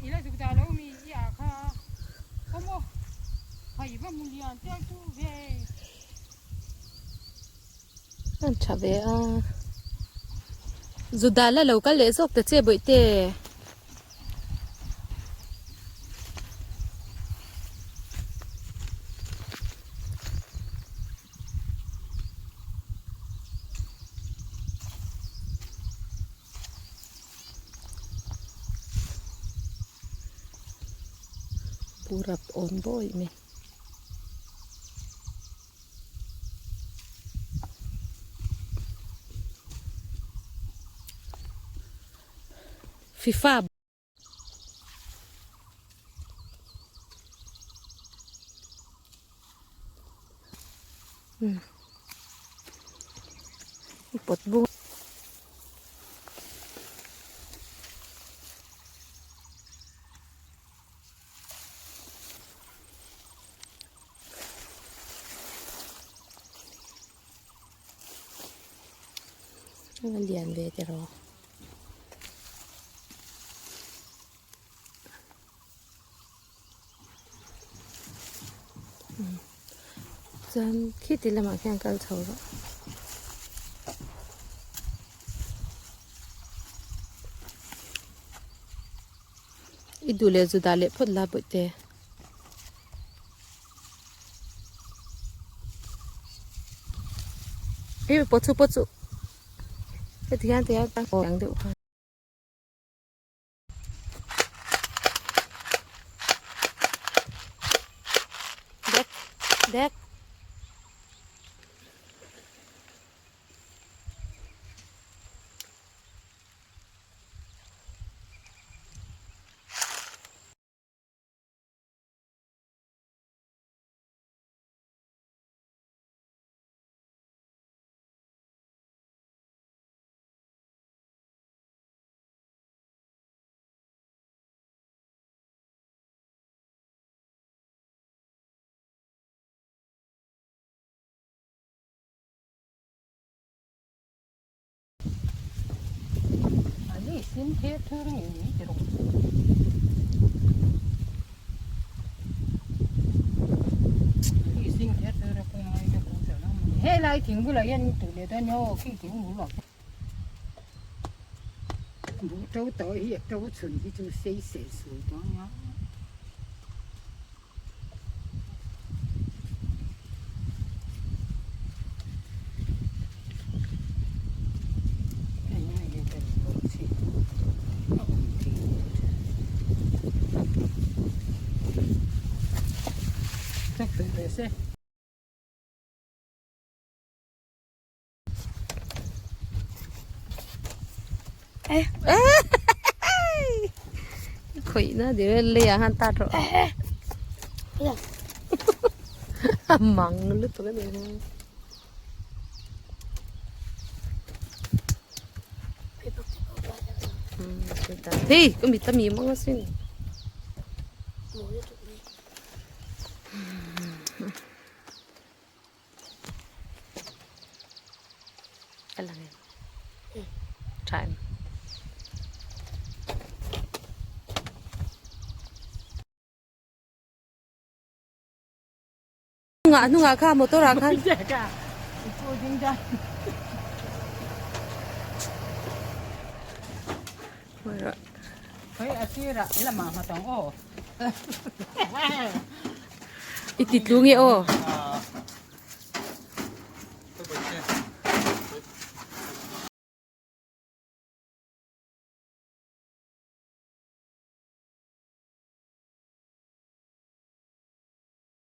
ila juga lo mi ya kha como hay va mulian te tu ve anh chả về à dù đã là lâu cái lễ dọc từ chế bưởi tê pura on boy mi FIFA bột bu liền về cho rồi dân khi thì làm cái ăn thầu đó ít đủ lệ dù đã lệ phật là bội tê ê bớt chút cái thứ hai thì ăn tăng đáng được đẹp đẹp xin thế thôi nhỉ chứ đâu xin thế thôi là không ai cho cũng sợ lắm hết lại tiếng vừa là yên tụi để ta nhau khi tiếng ngủ lọt ngủ trâu tối hiện trâu chuẩn thì chú xây xây sủi đó nhá chắc tự để xe ê khủy nó để lìa han ta rồi mặn lúc tụi cái này thì có bị tâm ý mong nó xin cái là này trái nungak kah motor akan jaga itu tinggal phải asira là mà tông ô ít ít luôn nghe ô